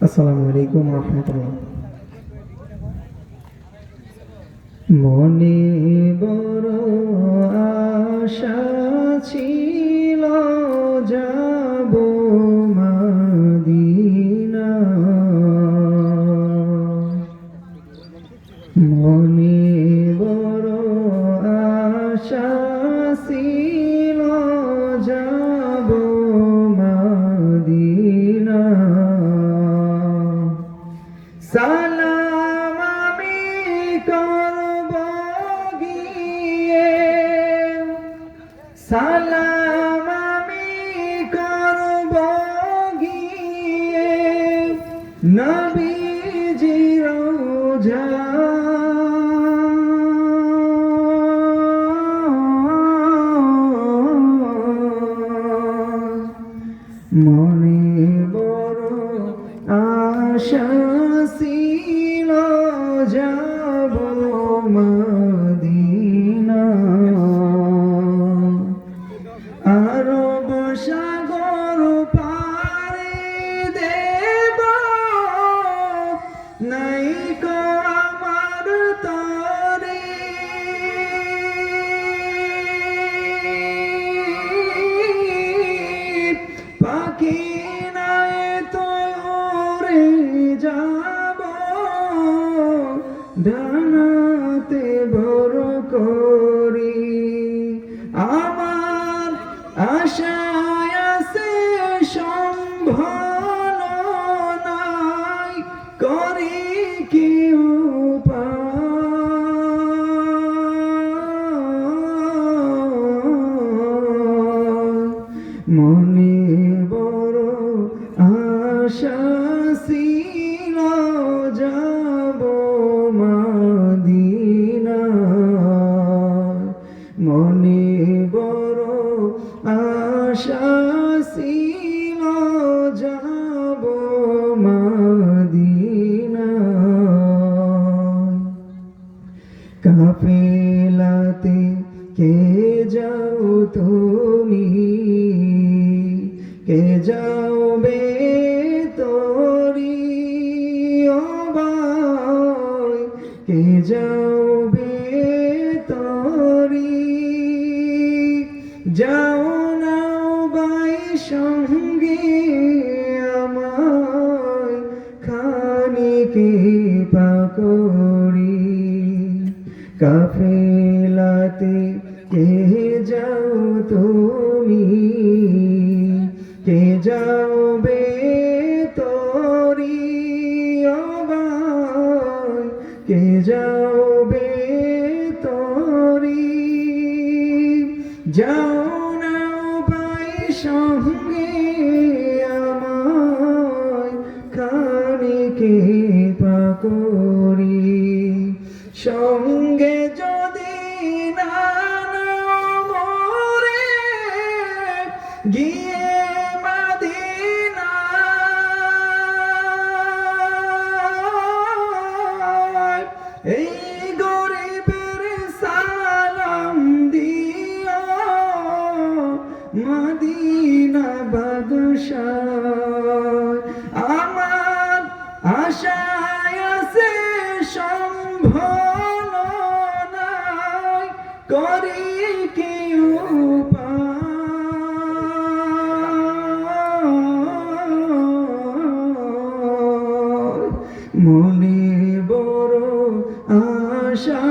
আসসালামু আলাইকুম রহমতুল্লাহ। মনে বড় আশা ছিল যাব মদিনা, মনে বড় আশা ছিল যাব মদিনা। সালাম আমি করব গিয়ে, সালাম আমি করব গিয়ে নবীজির রওজা। মনে বড় আশা ছিল যাব মদিনা, আরব সাগর পাড়ি দেব নাইকো আমার তরে। পাখি নাই তো উড়ে যাব ডানাতে ভর করি। আমার আশায় আছে সম্ভল নাই, করি কি মনে বড় আশা ছিল যাব মদিনা, মনে বড় আশা ছিল যাব মদিনা। কাফেলাতে কে যাও তুমি, কে যাবে তোরি ও ভাই, কে যাবে তোরি। যাও না ভাই সঙ্গে আমায় খানিকে পাকড়ি। কাফেলাতে কে যাও তুমি, কে যাবে তোরি ও ভাই, কে যাবে তোরি। যাও না ভাই সঙ্গে আমায় খানিকে পাকড়ি। সঙ্গে যদি না মরে গিয়ে মদিনা, এই গরিবের সালাম দিও মদিনা বাদশাহ। আমার আশায় আছে সম্ভল নাই, করি কি মনে বড় আশা